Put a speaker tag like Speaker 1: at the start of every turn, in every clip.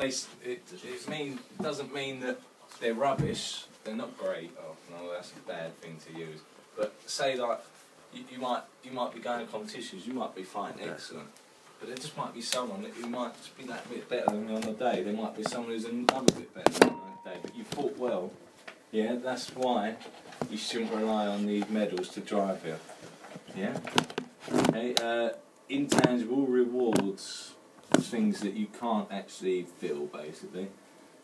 Speaker 1: It doesn't mean that they're rubbish. They're not great. Oh no, that's a bad thing to use. But say like you might be going to competitions. You might be fighting excellent. But there just might be someone who might just be that bit better than you on the day. There might be someone who's another bit better than you on the day. But you fought well. Yeah, that's why you shouldn't rely on these medals to drive you. Yeah. Okay. Intangible rewards, things that you can't actually feel, basically.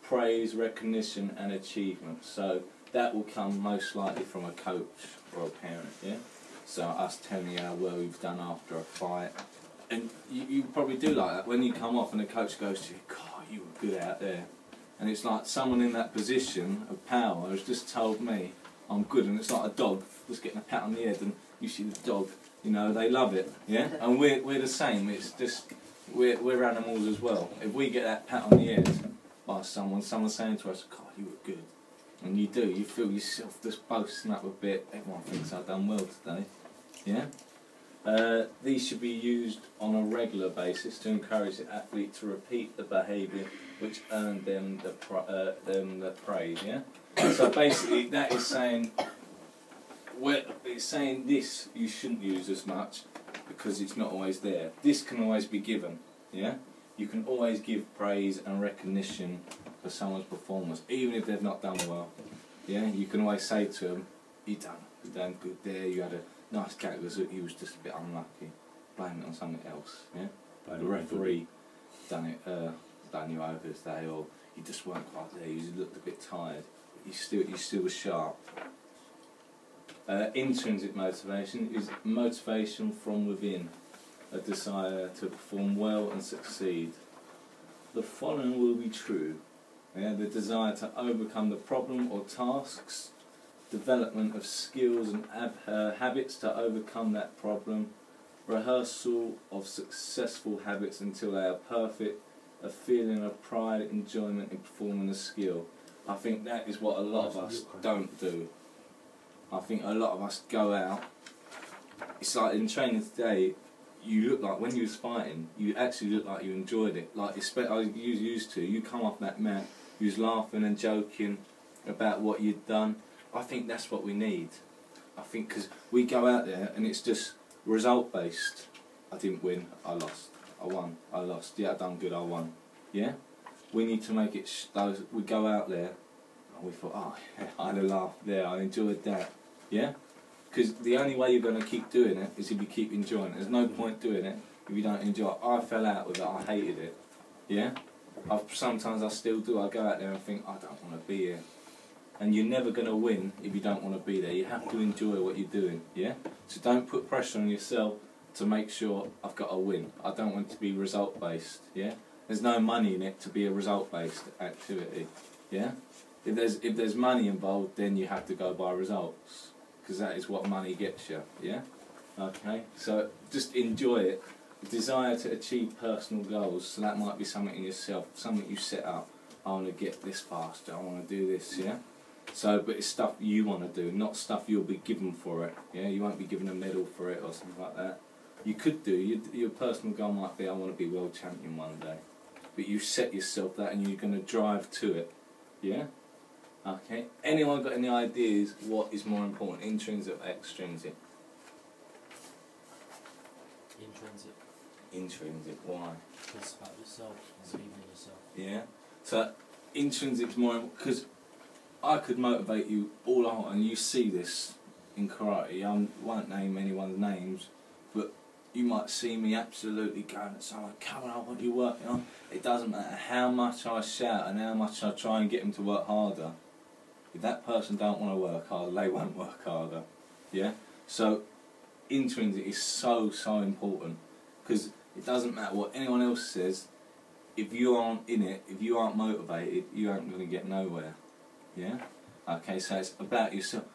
Speaker 1: Praise, recognition, and achievement. So that will come most likely from a coach or a parent. Yeah. So us telling you how well you've done after a fight. And you probably do like that when you come off and the coach goes to you, God, you were good out there. And it's like someone in that position of power has just told me I'm good, and it's like a dog just getting a pat on the head, and you see the dog, you know, they love it, yeah? And we're the same, it's just, we're animals as well. If we get that pat on the head by someone saying to us, God, you were good, and you do, you feel yourself just boasting up a bit, everyone thinks I've done well today, yeah? These should be used on a regular basis to encourage the athlete to repeat the behaviour which earned them the praise. Yeah. So basically, that is saying, it's saying this you shouldn't use as much because it's not always there. This can always be given. Yeah. You can always give praise and recognition for someone's performance, even if they've not done well. Yeah. You can always say to them, you done good there. You had a nice catch, he was just a bit unlucky. Blame it on something else, yeah? The referee done you over today, or you just weren't quite there, you looked a bit tired, but you still were sharp. Intrinsic motivation is motivation from within, a desire to perform well and succeed. The following will be true, yeah? The desire to overcome the problem or tasks, development of skills and habits to overcome that problem, rehearsal of successful habits until they are perfect, a feeling of pride, enjoyment in performing a skill. I think that is what a lot of us don't do. I think a lot of us go out, it's like in training today, you look like, when you was fighting, you actually look like you enjoyed it. Like I used to, you come off that mat, you was laughing and joking about what you'd done. I think that's what we need. I think because we go out there and it's just result based. I didn't win, I lost. I won, I lost. Yeah, I done good, I won. Yeah? We need to make it, we go out there and we thought, oh, yeah, I had a laugh there, I enjoyed that. Yeah? Because the only way you're going to keep doing it is if you keep enjoying it. There's no point doing it if you don't enjoy it. I fell out with it, I hated it. Yeah? Sometimes I still do. I go out there and think, I don't want to be here. And you're never going to win if you don't want to be there. You have to enjoy what you're doing, yeah? So don't put pressure on yourself to make sure I've got to win. I don't want it to be result-based, yeah? There's no money in it to be a result-based activity, yeah? If there's money involved, then you have to go by results, because that is what money gets you, yeah? Okay, so just enjoy it. Desire to achieve personal goals, so that might be something in yourself, something you set up. I want to get this faster, I want to do this, yeah? So, but it's stuff you want to do, not stuff you'll be given for it. Yeah, you won't be given a medal for it or something like that. You could do. Your personal goal might be, I want to be world champion one day. But you set yourself that, and you're going to drive to it. Yeah. Okay. Anyone got any ideas? What is more important, intrinsic or extrinsic?
Speaker 2: Intrinsic.
Speaker 1: Intrinsic. Why?
Speaker 2: Because it's about yourself, believing in yourself.
Speaker 1: Yeah. So intrinsic's more, because I could motivate you all I want, and you see this in karate. I won't name anyone's names, but you might see me absolutely going at someone, come on, I want you working on. It doesn't matter how much I shout and how much I try and get them to work harder. If that person don't want to work harder, they won't work harder. Yeah? So intrinsic is so important, because it doesn't matter what anyone else says. If you aren't in it, if you aren't motivated, you aren't going to get nowhere. Yeah? Okay, so it's about yourself.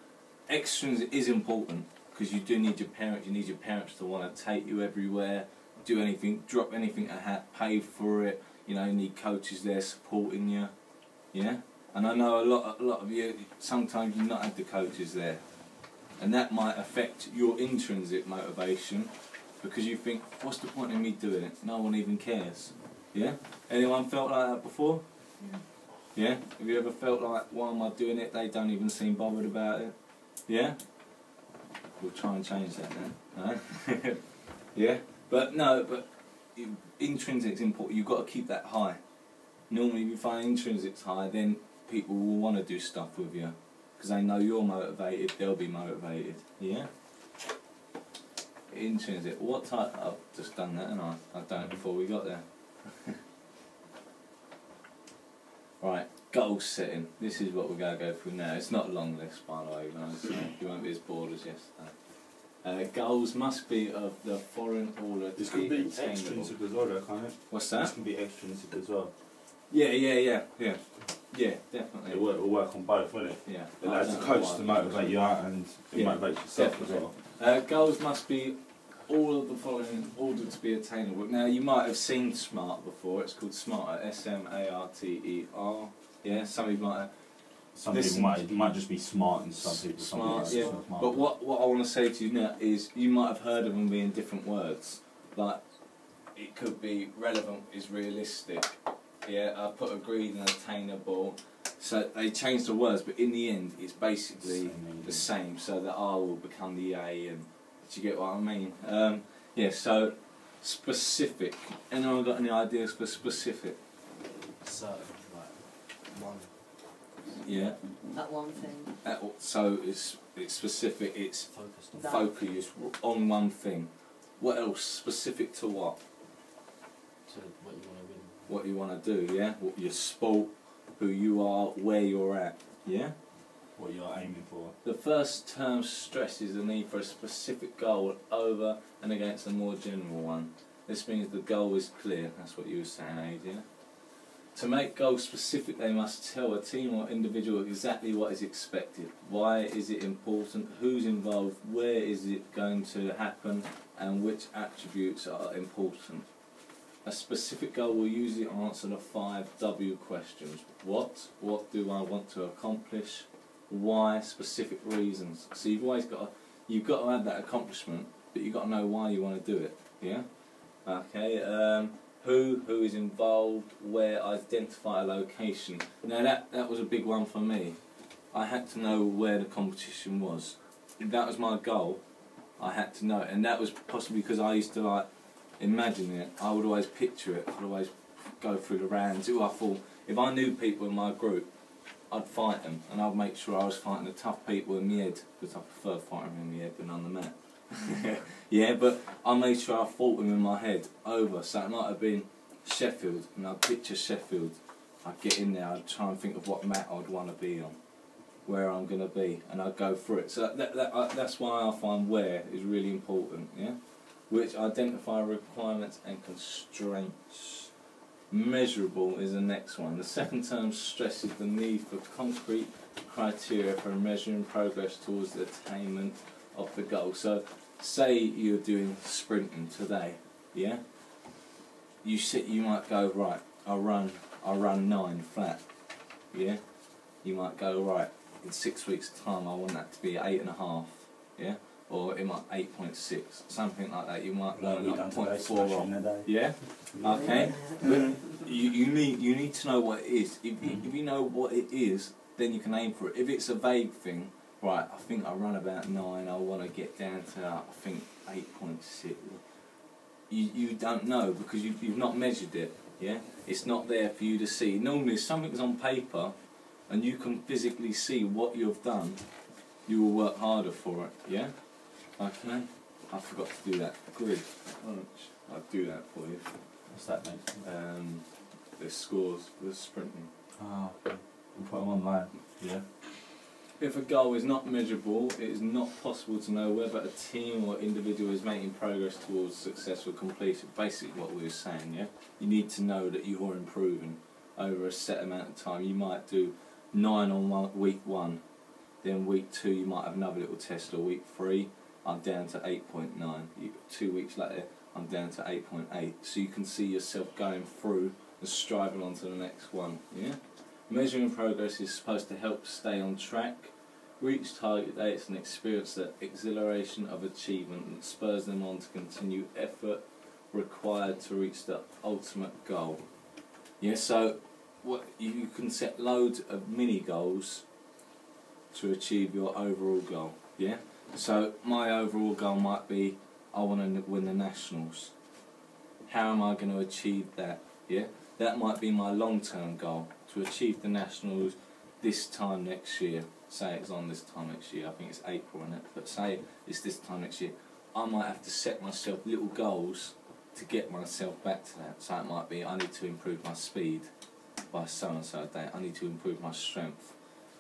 Speaker 1: Extrinsic is important, because you do need your parents. You need your parents to want to take you everywhere, do anything, drop anything a hat, pay for it. You know, you need coaches there supporting you. Yeah? And I know a lot of you, sometimes you've not had the coaches there. And that might affect your intrinsic motivation, because you think, what's the point in me doing it? No one even cares. Yeah? Anyone felt like that before? Yeah? Have you ever felt like, why am I doing it? They don't even seem bothered about it. Yeah? We'll try and change that now. No? Yeah? But no, but intrinsic's important. You've got to keep that high. Normally if you find intrinsic's high, then people will want to do stuff with you. Because they know you're motivated, they'll be motivated. Yeah? Intrinsic. What type? I've just done that, and I've done it before we got there. Right, goal setting. This is what we're going to go through now. It's not a long list, by the way, guys, so you won't be as bored as yesterday. Goals must be of the foreign order to
Speaker 3: This can be
Speaker 1: attainable.
Speaker 3: extrinsic as well, though, can't it?
Speaker 1: What's
Speaker 3: This
Speaker 1: that?
Speaker 3: can be extrinsic as well.
Speaker 1: Yeah, definitely.
Speaker 3: It'll work on both, won't it?
Speaker 1: Yeah.
Speaker 3: It allows the coach to motivate you out and it
Speaker 1: Yeah,
Speaker 3: motivates yourself
Speaker 1: definitely.
Speaker 3: as well.
Speaker 1: Goals must be all of the following in order to be attainable. Now, you might have seen SMART before. It's called SMART, S-M-A-R-T-E-R. Yeah, some people might have.
Speaker 3: Some
Speaker 1: Listen,
Speaker 3: people might just be smart and some people
Speaker 1: Smart,
Speaker 3: some
Speaker 1: yeah.
Speaker 3: people are smart.
Speaker 1: But what I want to say to you now is you might have heard of them being different words. Like, it could be relevant is realistic. Yeah, I put agreed and attainable. So they changed the words, but in the end, it's basically the same. So the R will become the A, and do you get what I mean? Yeah. So specific. Anyone got any ideas for specific?
Speaker 2: So, like, one
Speaker 1: Yeah.
Speaker 4: That one thing.
Speaker 1: So it's specific. It's
Speaker 2: focused on.
Speaker 4: That-
Speaker 1: focus on one thing. What else? Specific to what?
Speaker 2: To what you want to win.
Speaker 1: What you want to do, yeah? What your sport, who you are, where you're at, yeah?
Speaker 3: What you're aiming for.
Speaker 1: The first term stresses the need for a specific goal over and against a more general one. This means the goal is clear. That's what you were saying, Aid, yeah? To make goals specific, they must tell a team or individual exactly what is expected. Why is it important? Who's involved? Where is it going to happen? And which attributes are important? A specific goal will usually answer the 5 W questions. What? What do I want to accomplish? Why? Specific reasons. So you've always got to have that accomplishment, but you've got to know why you want to do it. Yeah? Okay. Who is involved? Where? Identify a location. Now that was a big one for me. I had to know where the competition was. If that was my goal, I had to know it. And that was possibly because I used to like imagine it. I would always picture it. I'd always go through the rounds. Who I thought, if I knew people in my group, I'd fight them, and I'd make sure I was fighting the tough people in my head, because I prefer fighting them in my head than on the mat. Yeah, but I made sure I fought them in my head over. So it might have been Sheffield, and I'd picture Sheffield. I'd get in there, I'd try and think of what mat I'd want to be on, where I'm going to be, and I'd go through it. So that's why I find where is really important, yeah? Which identify requirements and constraints. Measurable is the next one. The second term stresses the need for concrete criteria for measuring progress towards the attainment of the goal. So, say you're doing sprinting today, yeah? You might go, right, I'll run 9 flat, yeah? You might go, right, in 6 weeks' time I want that to be 8.5, yeah? Or it might 8.6, something like that. You might learn like 0.4 off. Yeah? Okay. But you need to know what it is. If you know what it is, then you can aim for it. If it's a vague thing, right, I think I run about 9, I want to get down to, I think, 8.6. You don't know because you've not measured it, yeah? It's not there for you to see. Normally if something's on paper and you can physically see what you've done, you will work harder for it, yeah? Okay? I forgot to do that. Grid. I'll do that for you.
Speaker 3: What's that, mate?
Speaker 1: The scores for the sprinting.
Speaker 3: Ah, okay. We'll put them online. Yeah.
Speaker 1: If a goal is not measurable, it is not possible to know whether a team or individual is making progress towards successful completion. Basically what we were saying, yeah? You need to know that you're improving over a set amount of time. You might do 9 on week 1, then week 2 you might have another little test, or week 3 I'm down to 8.9. 2 weeks later I'm down to 8.8. So you can see yourself going through and striving on to the next one, yeah? Measuring progress is supposed to help stay on track, reach target dates and experience the exhilaration of achievement that spurs them on to continue effort required to reach the ultimate goal. Yeah, so what you can set loads of mini goals to achieve your overall goal. Yeah, so my overall goal might be I want to win the nationals. How am I going to achieve that? Yeah, that might be my long-term goal, to achieve the nationals this time next year. Say it's on this time next year, I think it's April, isn't it? But say it's this time next year. I might have to set myself little goals to get myself back to that. So it might be I need to improve my speed by so and so day. I need to improve my strength,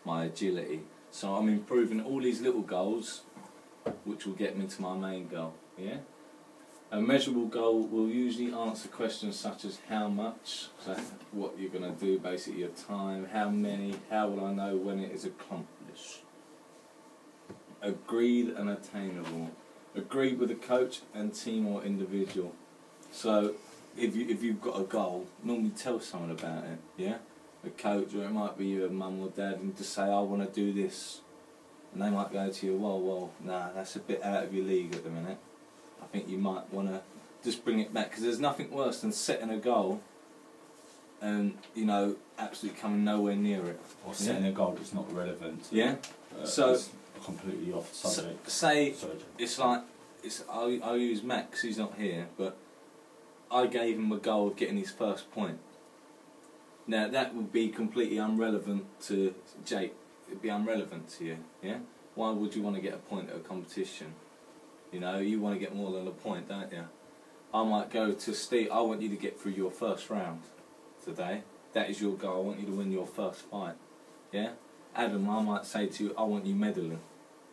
Speaker 1: my agility. So I'm improving all these little goals, which will get me to my main goal. Yeah. A measurable goal will usually answer questions such as how much, so what you're going to do, basically your time, how many, how will I know when it is accomplished. Agreed and attainable. Agreed with a coach and team or individual. So if you've got a goal, normally tell someone about it, yeah? A coach, or it might be your mum or dad, and just say, I want to do this. And they might go to you, well, nah, that's a bit out of your league at the minute. I think you might want to just bring it back, because there's nothing worse than setting a goal and, you know, absolutely coming nowhere near it.
Speaker 3: Or setting a goal that's not relevant.
Speaker 1: Yeah. So
Speaker 3: it's completely off subject.
Speaker 1: Say it's like I'll use Max. He's not here, but I gave him a goal of getting his first point. Now that would be completely irrelevant to Jake. It'd be irrelevant to you. Yeah. Why would you want to get a point at a competition? You know, you want to get more than a point, don't you? I might go to Steve, I want you to get through your first round today. That is your goal, I want you to win your first fight. Yeah? Adam, I might say to you, I want you medaling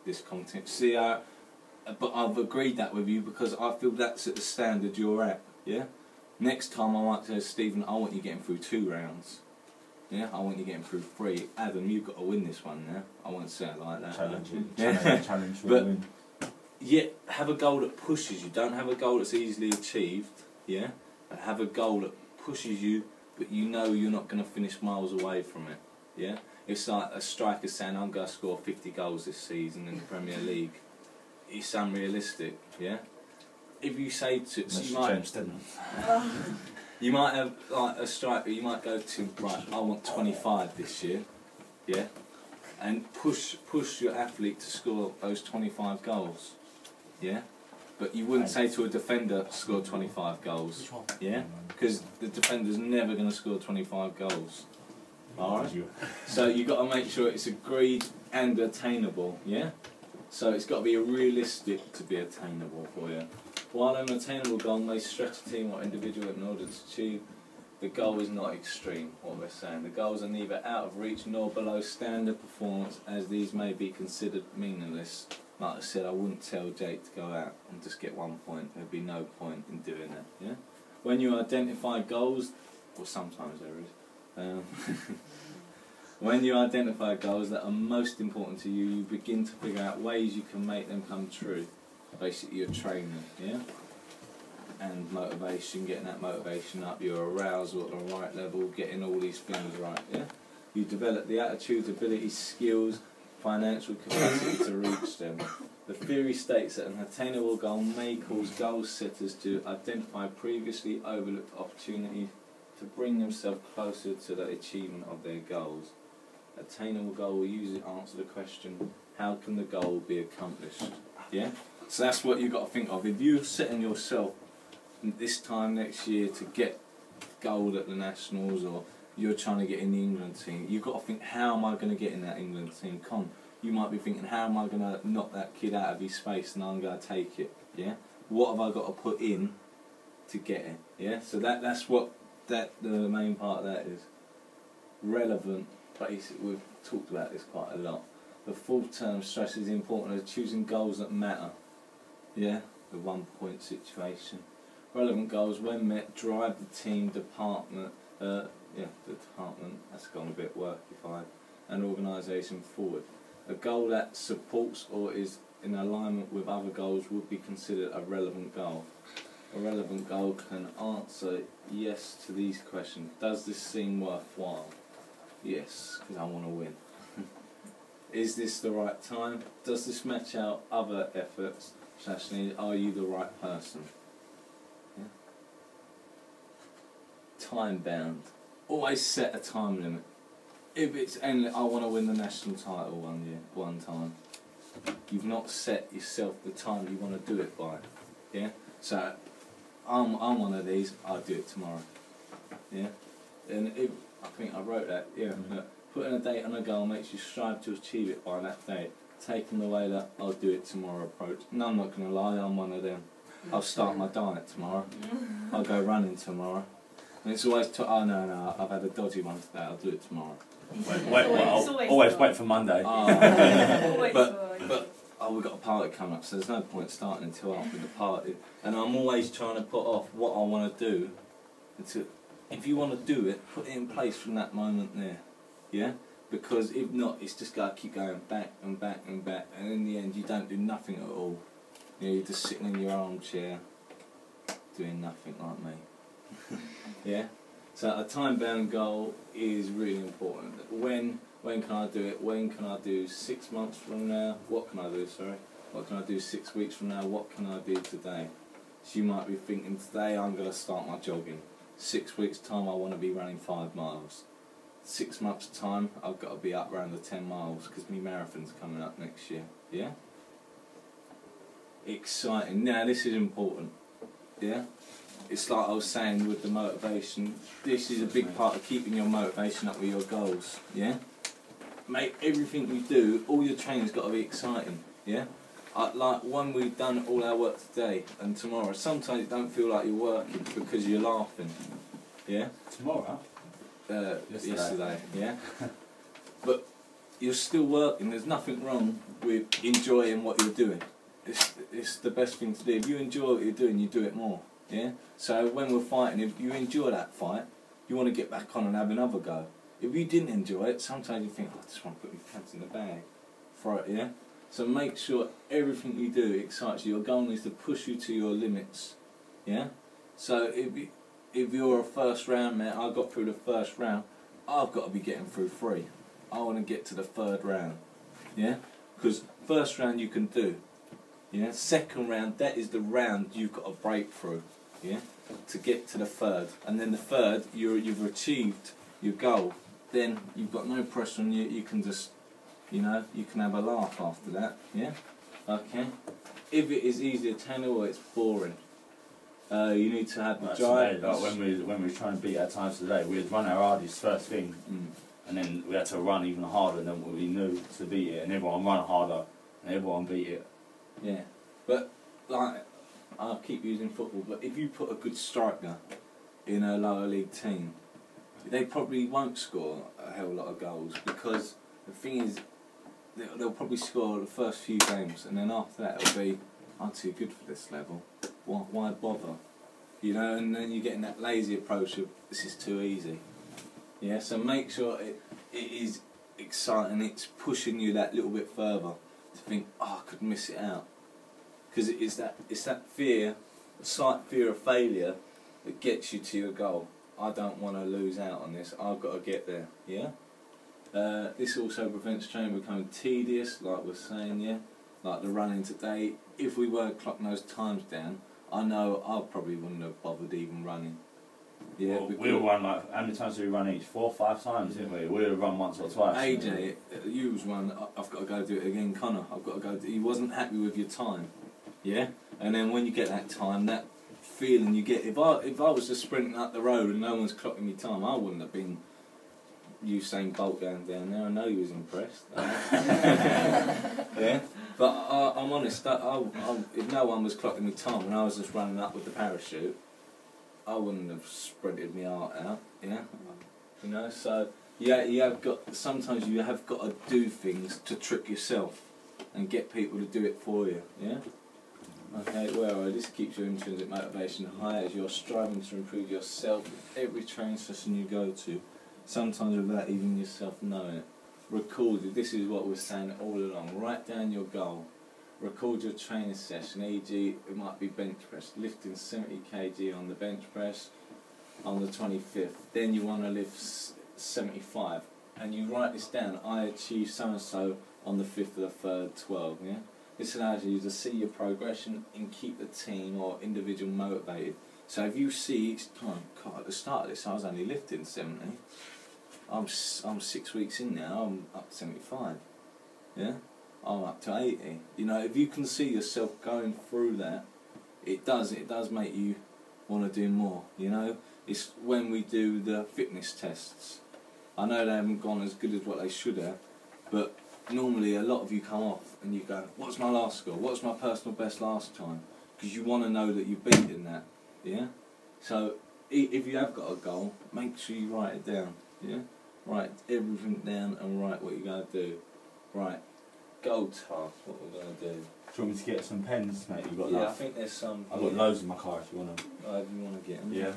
Speaker 1: this competition. See, but I've agreed that with you because I feel that's at the standard you're at. Yeah? Next time I might say, Stephen, I want you getting through 2 rounds. Yeah? I want you getting through 3. Adam, you've got to win this one now. I won't say it like that.
Speaker 3: Challenge for a win.
Speaker 1: Yeah, have a goal that pushes you. Don't have a goal that's easily achieved, yeah? But have a goal that pushes you, but you know you're not going to finish miles away from it, yeah? It's like a striker saying, I'm going to score 50 goals this season in the Premier League. It's unrealistic, yeah? If you say to... So you might have, like, a striker, you might go to, right, I want 25 this year, yeah? And push your athlete to score those 25 goals. Yeah, but you wouldn't say to a defender, score 25 goals. Yeah, because the defender's never going to score 25 goals. Alright? So you've got to make sure it's agreed and attainable. Yeah, so it's got to be realistic to be attainable for you. While an attainable goal may stretch a team or individual in order to achieve, the goal is not extreme, what we're saying. The goals are neither out of reach nor below standard performance, as these may be considered meaningless. Like I said, I wouldn't tell Jake to go out and just get 1 point. There'd be no point in doing that, yeah? When you identify goals, or sometimes there is, when you identify goals that are most important to you, you begin to figure out ways you can make them come true. Basically your training, yeah? And motivation, getting that motivation up, your arousal at the right level, getting all these things right, yeah? You develop the attitudes, abilities, skills, financial capacity to reach them. The theory states that an attainable goal may cause goal setters to identify previously overlooked opportunities to bring themselves closer to the achievement of their goals. Attainable goal will usually answer the question, how can the goal be accomplished? Yeah? So that's what you've got to think of. If you're setting yourself this time next year to get gold at the Nationals, or you're trying to get in the England team, you've got to think, how am I going to get in that England team? You might be thinking, how am I going to knock that kid out of his space and I'm going to take it? Yeah. What have I got to put in to get it? Yeah. So that's what the main part of that is. Relevant. Basically, we've talked about this quite a lot. The full term stress is important of choosing goals that matter. Yeah. The 1 point situation. Relevant goals, when met, drive the team, department, the department, that's gone a bit workified, and organisation forward. A goal that supports or is in alignment with other goals would be considered a relevant goal. A relevant goal can answer yes to these questions. Does this seem worthwhile? Yes, because I want to win. Is this the right time? Does this match out other efforts? Are you the right person? Yeah? time bound. Always set a time limit. If it's endless, I want to win the national title one time. You've not set yourself the time you want to do it by. Yeah? So, I'm one of these, I'll do it tomorrow. Yeah? And if, I think I wrote that, yeah. Look, putting a date on a goal makes you strive to achieve it by that date. Taking away that I'll do it tomorrow approach. No, I'm not going to lie, I'm one of them. I'll start my diet tomorrow. I'll go running tomorrow. And it's always, oh no, I've had a dodgy one today, I'll do it tomorrow.
Speaker 3: Always wait for Monday.
Speaker 1: But we've got a party coming up, so there's no point starting until after the party. And I'm always trying to put off what I want to do. If you want to do it, put it in place from that moment there. Yeah? Because if not, it's just going to keep going back and back and back. And in the end, you don't do nothing at all. You know, you're just sitting in your armchair, doing nothing like me. Yeah? So a time-bound goal is really important. When can I do it? When can I do 6 months from now? What can I do, sorry? What can I do 6 weeks from now? What can I do today? So you might be thinking, today I'm going to start my jogging. 6 weeks' time I want to be running 5 miles. 6 months' time I've got to be up around the 10 miles because my marathon's coming up next year. Yeah? Exciting. Now this is important. Yeah? It's like I was saying with the motivation, this is a big part of keeping your motivation up with your goals, yeah? Make everything you do, all your training's got to be exciting, yeah? Like when we've done all our work today and tomorrow, sometimes it don't feel like you're working because you're laughing, yeah?
Speaker 3: Tomorrow?
Speaker 1: Yesterday, yeah? But you're still working, there's nothing wrong with enjoying what you're doing. It's the best thing to do. If you enjoy what you're doing, you do it more. Yeah. So when we're fighting, if you enjoy that fight, you want to get back on and have another go. If you didn't enjoy it, sometimes you think, oh, I just want to put my pants in the bag, throw it. Yeah. So make sure everything you do excites you. Your goal is to push you to your limits. Yeah. So if you're a first round man, I got through the first round, I've got to be getting through 3. I want to get to the 3rd round. Yeah. Because first round you can do. Yeah. Second round, that is the round you've got to break through. Yeah, to get to the 3rd, and then the 3rd you've achieved your goal. Then you've got no pressure on you. You can just, you know, you can have a laugh after that. Yeah, okay. If it is easy attainable, it's boring. You need to have the drive.
Speaker 3: Today, like when we were trying to beat our times today, we'd run our hardies first thing, and then we had to run even harder than what we knew to beat it, and everyone run harder, and everyone beat it.
Speaker 1: Yeah, but like. I'll keep using football, but if you put a good striker in a lower league team, they probably won't score a hell of a lot of goals because the thing is, they'll probably score the first few games and then after that it'll be, I'm too good for this level, why bother? You know, and then you're getting that lazy approach of, this is too easy. Yeah, so make sure it is exciting, it's pushing you that little bit further to think, oh, I could miss it out. Because it's that fear, a slight fear of failure, that gets you to your goal. I don't want to lose out on this. I've got to get there. Yeah. This also prevents training becoming tedious, like we're saying. Yeah. Like the running today. If we weren't clocking those times down, I know I probably wouldn't have bothered even running. Yeah.
Speaker 3: Well, we'll run like, how many times did we run each? 4 or 5 times, didn't we? We'll run once or twice.
Speaker 1: AJ, you was one. I've got to go do it again. Connor, I've got to go. He wasn't happy with your time. Yeah, and then when you get that time, that feeling you get. If I was just sprinting up the road and no one's clocking me time, I wouldn't have been Usain Bolt going down there. I know he was impressed. Yeah, but I'm honest. If no one was clocking me time and I was just running up with the parachute, I wouldn't have sprinted my heart out. Yeah, you know. So yeah, sometimes you have got to do things to trick yourself and get people to do it for you. Yeah. Okay, well, this keeps your intrinsic motivation high as you're striving to improve yourself with every training session you go to, sometimes without even yourself knowing it. Record, this is what we're saying all along, write down your goal, record your training session, e.g. it might be bench press, lifting 70 kg on the bench press on the 25th, then you want to lift 75, and you write this down, I achieved so and so on the 5th of the 3rd, 12, yeah? This allows you to see your progression and keep the team or individual motivated So if you see each time, God, at the start of this I was only lifting 70. I'm 6 weeks in now, I'm up to 75. Yeah? I'm up to 80. You know, if you can see yourself going through that, it does make you want to do more, you know? It's when we do the fitness tests. I know they haven't gone as good as what they should have, but normally a lot of you come off and you go, what's my last score? What's my personal best last time? Because you want to know that you've beaten that, yeah? So if you have got a goal, make sure you write it down, yeah? Write everything down and write what you're going to do. Right, goal task, what we're going to do.
Speaker 3: Do you want me to get some pens, mate? You've got
Speaker 1: Yeah, I
Speaker 3: enough?
Speaker 1: think there's some.
Speaker 3: I've got loads in my car if you want them.
Speaker 1: If you want to get them.
Speaker 3: Yeah.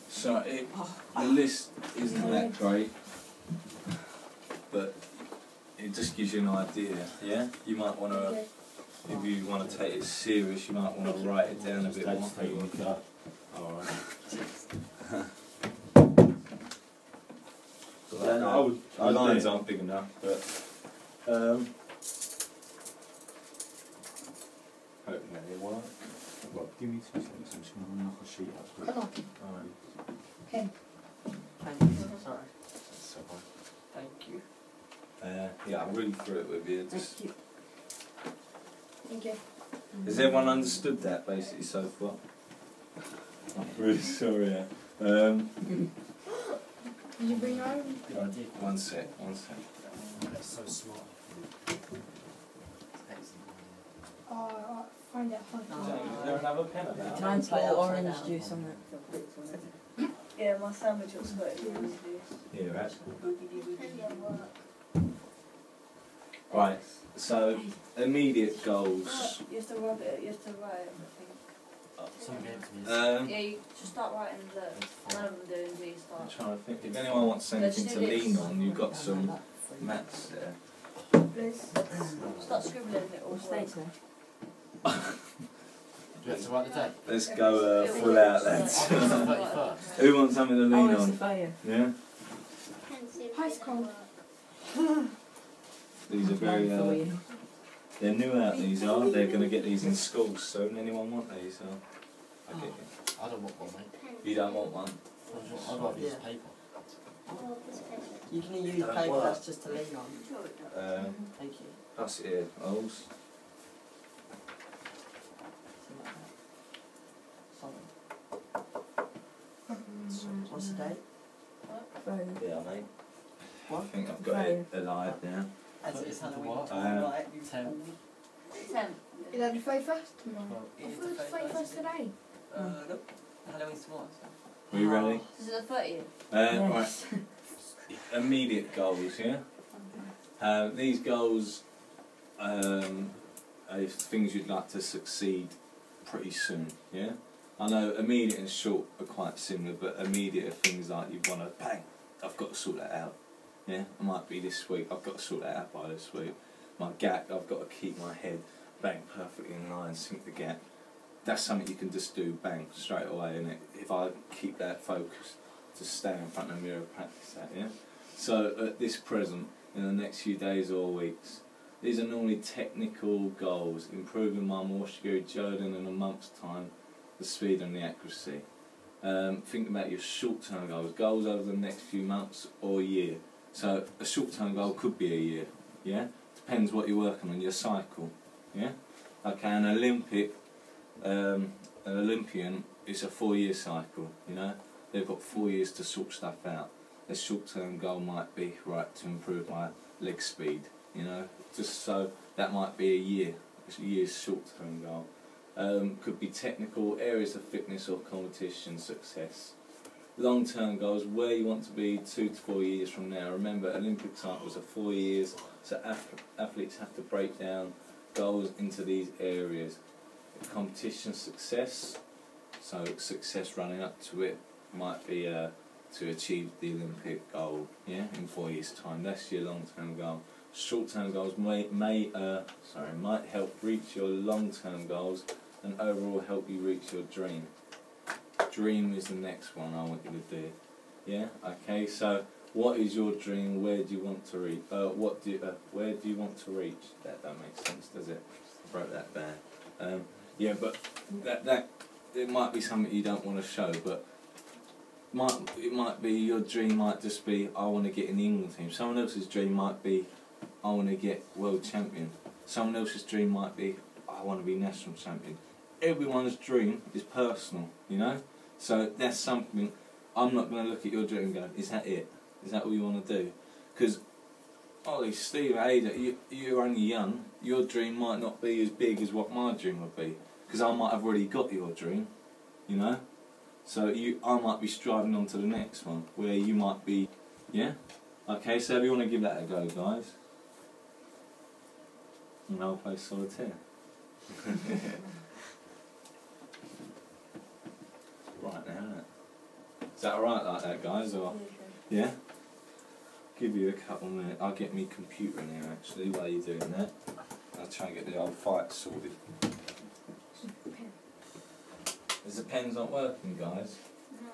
Speaker 1: So the list isn't that great, but it just gives you an idea. Yeah, you might want to, if you want to take it serious, you might want to write it down a bit more.
Speaker 3: Just take one car.
Speaker 1: All right.
Speaker 3: Yeah, no,
Speaker 1: The lines aren't big enough, but hopefully they work.
Speaker 3: Well, give me 2 seconds. I'm just going to knock a sheet up quick.
Speaker 4: Come on.
Speaker 1: Alright.
Speaker 4: Pen.
Speaker 2: Thank you. Sorry.
Speaker 1: That's all right.
Speaker 2: Thank you.
Speaker 1: Yeah, I'll read through it with you. Just,
Speaker 4: Thank you. Thank you.
Speaker 1: has everyone understood that basically so far? I'm really sorry.
Speaker 4: Did you bring your own?
Speaker 2: Good idea.
Speaker 1: One sec.
Speaker 2: That's so smart.
Speaker 4: Oh, I find it hard to
Speaker 1: Is there another pen about?
Speaker 5: Can I pour orange juice on it?
Speaker 6: Yeah, my sandwich was got orange juice.
Speaker 1: Yeah, right. Right, so immediate goals.
Speaker 6: You have to rub it, you have to write it, I
Speaker 2: Someone gave it to me.
Speaker 6: think. Yeah, you just start writing the none of them do until you
Speaker 1: I'm
Speaker 6: start.
Speaker 1: trying to think. If anyone wants anything to lean on, you've got some mats there.
Speaker 6: Start scribbling it all.
Speaker 5: Or states there.
Speaker 2: Do you have to write the date?
Speaker 1: Let's go full out, lads.
Speaker 2: Oh, it's the 31st.
Speaker 1: Who wants something to
Speaker 5: Oh,
Speaker 1: lean
Speaker 5: it's the
Speaker 1: on?
Speaker 5: fire.
Speaker 1: Yeah?
Speaker 4: Ice cold.
Speaker 1: These are very,
Speaker 5: For you.
Speaker 1: they're new out, these are. They're going to get these in schools soon. Anyone want these? I'll get you.
Speaker 2: I don't want one, mate.
Speaker 1: You don't want one?
Speaker 2: I'd rather use paper.
Speaker 5: You can use
Speaker 1: Don't
Speaker 5: paper,
Speaker 1: work.
Speaker 5: that's just to lean on. Thank you.
Speaker 1: Pass it here, Oles.
Speaker 5: Something like that. Solid. What's the date?
Speaker 1: Yeah, mate. I
Speaker 5: What?
Speaker 1: think I've got it alive now.
Speaker 5: As it's Halloween.
Speaker 2: What?
Speaker 5: 10.
Speaker 6: 10.
Speaker 4: Is that the 31st tomorrow?
Speaker 2: Well,
Speaker 4: I thought it was the 31st today.
Speaker 5: Nope. Halloween's tomorrow.
Speaker 1: Are you ready?
Speaker 6: This is the 30th.
Speaker 1: Right. Immediate goals, yeah? These goals are things you'd like to succeed pretty soon, yeah? I know immediate and short are quite similar, but immediate are things like you want to, bang, I've got to sort that out, yeah? It might be this week, I've got to sort that out by this week. My gap, I've got to keep my head, bang, perfectly in line, sink the gap. That's something you can just do, bang, straight away, innit? If I keep that focused, just stay in front of the mirror, practice that, yeah? So at this present, in the next few days or weeks, these are normally technical goals, improving my Morshigiri Jordan in a month's time, the speed and the accuracy. Think about your short-term goals over the next few months or year. So a short-term goal could be a year, yeah? Depends what you're working on, your cycle, yeah? Okay, an Olympian is a 4-year cycle, you know? They've got 4 years to sort stuff out. Their short-term goal might be, right, to improve my leg speed, you know? Just so that might be a year's short-term goal. Could be technical, areas of fitness or competition success. Long-term goals, where you want to be 2 to 4 years from now. Remember, Olympic cycles are 4 years, so athletes have to break down goals into these areas. Competition success, so success running up to it might be to achieve the Olympic goal, yeah, in 4 years' time. That's your long-term goal. Short-term goals might help reach your long-term goals and overall help you reach your dream. Dream is the next one I want you to do. Yeah. Okay. So, what is your dream? Where do you want to reach? Where do you want to reach? That don't make sense, does it? I broke that down. Yeah, but that it might be something you don't want to show, but it might be your dream might just be I want to get in the England team. Someone else's dream might be I want to get world champion. Someone else's dream might be I want to be national champion. Everyone's dream is personal, you know. So that's something. I'm not going to look at your dream and go, is that it? Is that what you want to do? Because Ollie, Steve, Ada, you're only young. Your dream might not be as big as what my dream would be. Because I might have already got your dream, you know. So I might be striving on to the next one, where you might be, yeah? Okay, so if you want to give that a go, guys. And I'll play solitaire. Right now, isn't it? Is that alright like that, guys? Or yeah? Give you a couple minutes. I'll get me computer in here actually while you're doing that. I'll try and get the old fight sorted. Is the pen's not working, guys?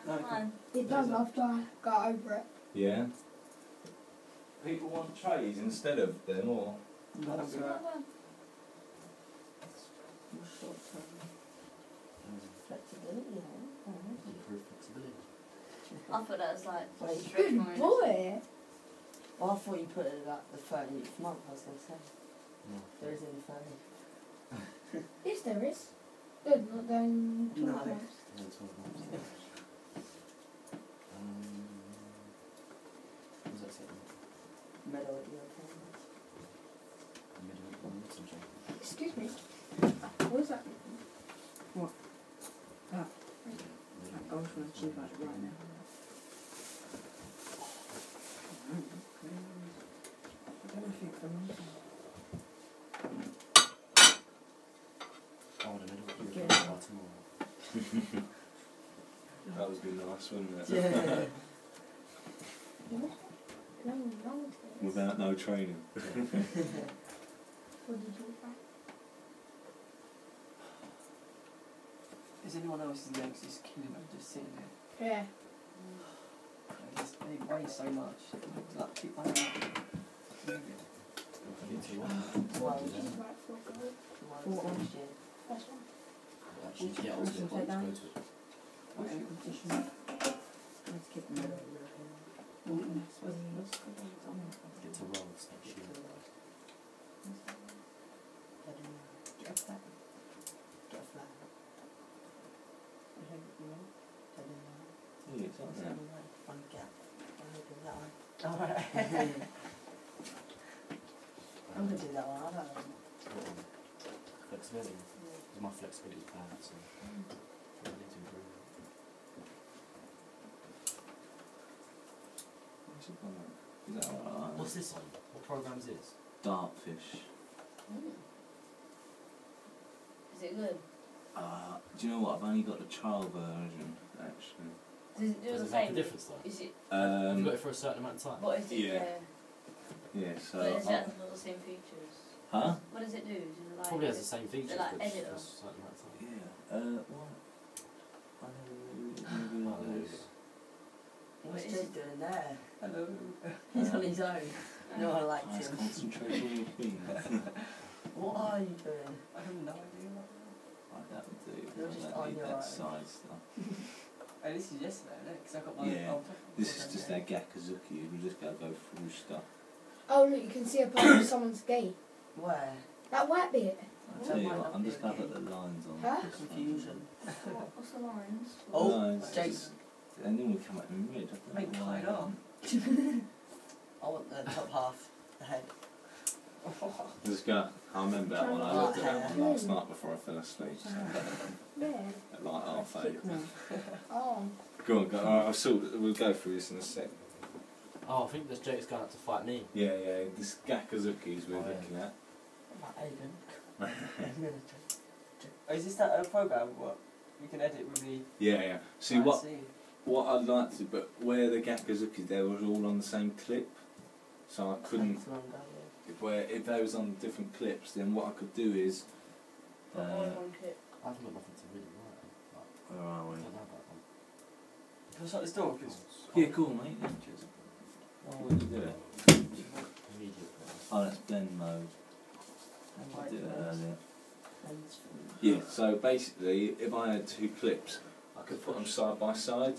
Speaker 6: No, come on.
Speaker 4: It does after I got over it.
Speaker 1: Yeah? People want trays instead of them, or?
Speaker 5: No,
Speaker 6: It's not bad.
Speaker 5: Flexibility,
Speaker 2: Improve flexibility.
Speaker 6: I thought that was like
Speaker 5: Wait.
Speaker 6: stretch
Speaker 4: Good
Speaker 6: marks.
Speaker 4: boy.
Speaker 5: Well, I thought you put it at the 30th month, I was going to say.
Speaker 2: No.
Speaker 5: There is any 30th.
Speaker 4: Yes, there is. Good, not doing 12
Speaker 5: No.
Speaker 4: months.
Speaker 2: Yeah, 12 months. What does that say?
Speaker 5: Medal at your attendance.
Speaker 2: Middle of the something.
Speaker 4: Excuse me. What is that?
Speaker 5: I was going to achieve that right now. I don't know if you can remember.
Speaker 2: Oh, the middle of the
Speaker 5: Yeah.
Speaker 2: tomorrow.
Speaker 1: That would be nice, wouldn't it?
Speaker 5: Yeah.
Speaker 4: No, no.
Speaker 1: Without no training.
Speaker 4: What did you find?
Speaker 7: Is anyone else's legs just killing them, just sitting there?
Speaker 4: Yeah.
Speaker 7: They weigh so much. It's like keep my hand up. Move it.
Speaker 5: Well,
Speaker 4: This is right for gold.
Speaker 5: tomorrow's next year.
Speaker 4: First one.
Speaker 2: Actually, yeah, I was going to go to it.
Speaker 7: What competition?
Speaker 5: Let's keep the medal at your attendance.
Speaker 2: Get to Rhodes next year.
Speaker 5: Get a flag. Get a flag.
Speaker 1: Yeah, it's on there.
Speaker 5: One gap. I'm going to do that one. Alright. I'm going to do that one. I don't know.
Speaker 2: Flexibility. Because my flexibility is bad, so I need to improve it.
Speaker 1: What's it called? Is that alright?
Speaker 2: What's this on? What programme is this?
Speaker 1: Dartfish.
Speaker 6: Is it good?
Speaker 1: Do you know what? I've only got the trial version, actually.
Speaker 6: Does it do
Speaker 2: Does
Speaker 6: the
Speaker 2: it make a
Speaker 6: same?
Speaker 2: difference though?
Speaker 6: Is it?
Speaker 2: You've got it for a certain amount of time?
Speaker 6: What is it?
Speaker 1: Yeah. Yeah, so.
Speaker 6: But is it not the same features?
Speaker 1: Huh?
Speaker 6: What does it do? Is it like?
Speaker 2: Probably has the same features,
Speaker 6: like
Speaker 2: but just
Speaker 6: edit
Speaker 2: for a
Speaker 6: them.
Speaker 2: certain amount of time.
Speaker 1: Yeah. What? I never really
Speaker 2: Oh, there
Speaker 1: this.
Speaker 2: is.
Speaker 5: What's
Speaker 6: What is
Speaker 5: Jake doing there?
Speaker 7: Hello.
Speaker 5: He's on his own. No one likes
Speaker 1: Guys,
Speaker 5: him.
Speaker 1: concentrate on your thing.
Speaker 5: What are you doing?
Speaker 7: I have no idea.
Speaker 1: Like that would do.
Speaker 5: You're
Speaker 1: I
Speaker 5: just
Speaker 1: don't
Speaker 5: on
Speaker 1: need
Speaker 5: your
Speaker 1: that
Speaker 5: own.
Speaker 1: side stuff.
Speaker 7: Oh, this is yesterday, isn't it? Because I got my
Speaker 1: Yeah.
Speaker 7: old
Speaker 1: This is just our Gakazuki. We just gotta go through stuff.
Speaker 4: Oh, look, you can see a part of someone's gate.
Speaker 5: Where?
Speaker 4: That white bit.
Speaker 1: I tell you what, I'm just gonna put the lines on.
Speaker 4: Huh?
Speaker 1: this one.
Speaker 5: Confusion.
Speaker 6: What's the lines?
Speaker 5: Oh,
Speaker 1: Lines,
Speaker 5: Jake.
Speaker 1: just- and then we come out in red. I don't
Speaker 7: Make
Speaker 1: know why.
Speaker 7: mine up.
Speaker 5: I want the top half, the head.
Speaker 1: Just go. I remember that one. I looked at that one last night before I fell asleep. So
Speaker 4: Yeah.
Speaker 1: at like 8:30.
Speaker 4: Oh.
Speaker 1: Go on, go. Alright, we'll go through this in a sec.
Speaker 2: Oh, I think this Jake's going up to fight me.
Speaker 1: Yeah, yeah. This Gakazuki's we're
Speaker 2: Oh, yeah.
Speaker 1: looking at.
Speaker 5: About Aiden.
Speaker 7: Oh, is this that program? What you can edit with the?
Speaker 1: Yeah, yeah. See
Speaker 7: I
Speaker 1: what
Speaker 7: see.
Speaker 1: what I'd like to, but where the Gakazuki's, they was all on the same clip, so I couldn't.
Speaker 5: Thanks, Londo,
Speaker 1: Where if they was on different clips, then what I could do is.
Speaker 6: Got all in one clip.
Speaker 2: I haven't got nothing to really write on. Like,
Speaker 1: Where are
Speaker 2: I
Speaker 1: we?
Speaker 2: don't know about them.
Speaker 7: Can I shut this door? Because
Speaker 1: Yeah, cool, mate. Yeah, cheers. Oh, what did you do it?
Speaker 2: Immediate.
Speaker 1: Oh, that's blend mode.
Speaker 5: and
Speaker 1: I
Speaker 5: white
Speaker 1: did it
Speaker 5: noise.
Speaker 1: earlier.
Speaker 5: Depends.
Speaker 1: Yeah, so basically, if I had two clips, I could put them side by side,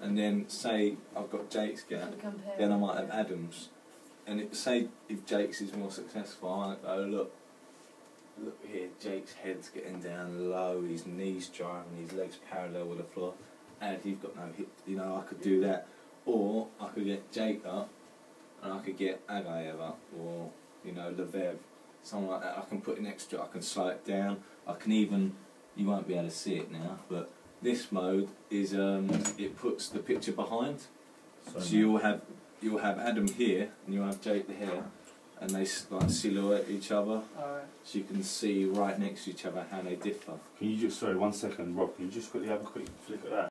Speaker 1: and then say I've got Jake's gap,
Speaker 6: Compare
Speaker 1: then I
Speaker 6: it,
Speaker 1: might have
Speaker 6: yeah.
Speaker 1: Adam's. And say if Jake's is more successful, I might go, look here, Jake's head's getting down low, his knees driving, his legs parallel with the floor, and he's got no hip, you know, I could do that. Or I could get Jake up, and I could get Agaev up, or, you know, Levev, something like that. I can put an extra, I can slow it down, I can even, you won't be able to see it now, but this mode is, it puts the picture behind. So you'll have Adam here, and you'll have Jake here, and they like silhouette each other,
Speaker 7: Alright.
Speaker 1: so you can see right next to each other how they differ.
Speaker 3: Can you just, sorry, 1 second, Rob, can you just quickly have a quick flick at that?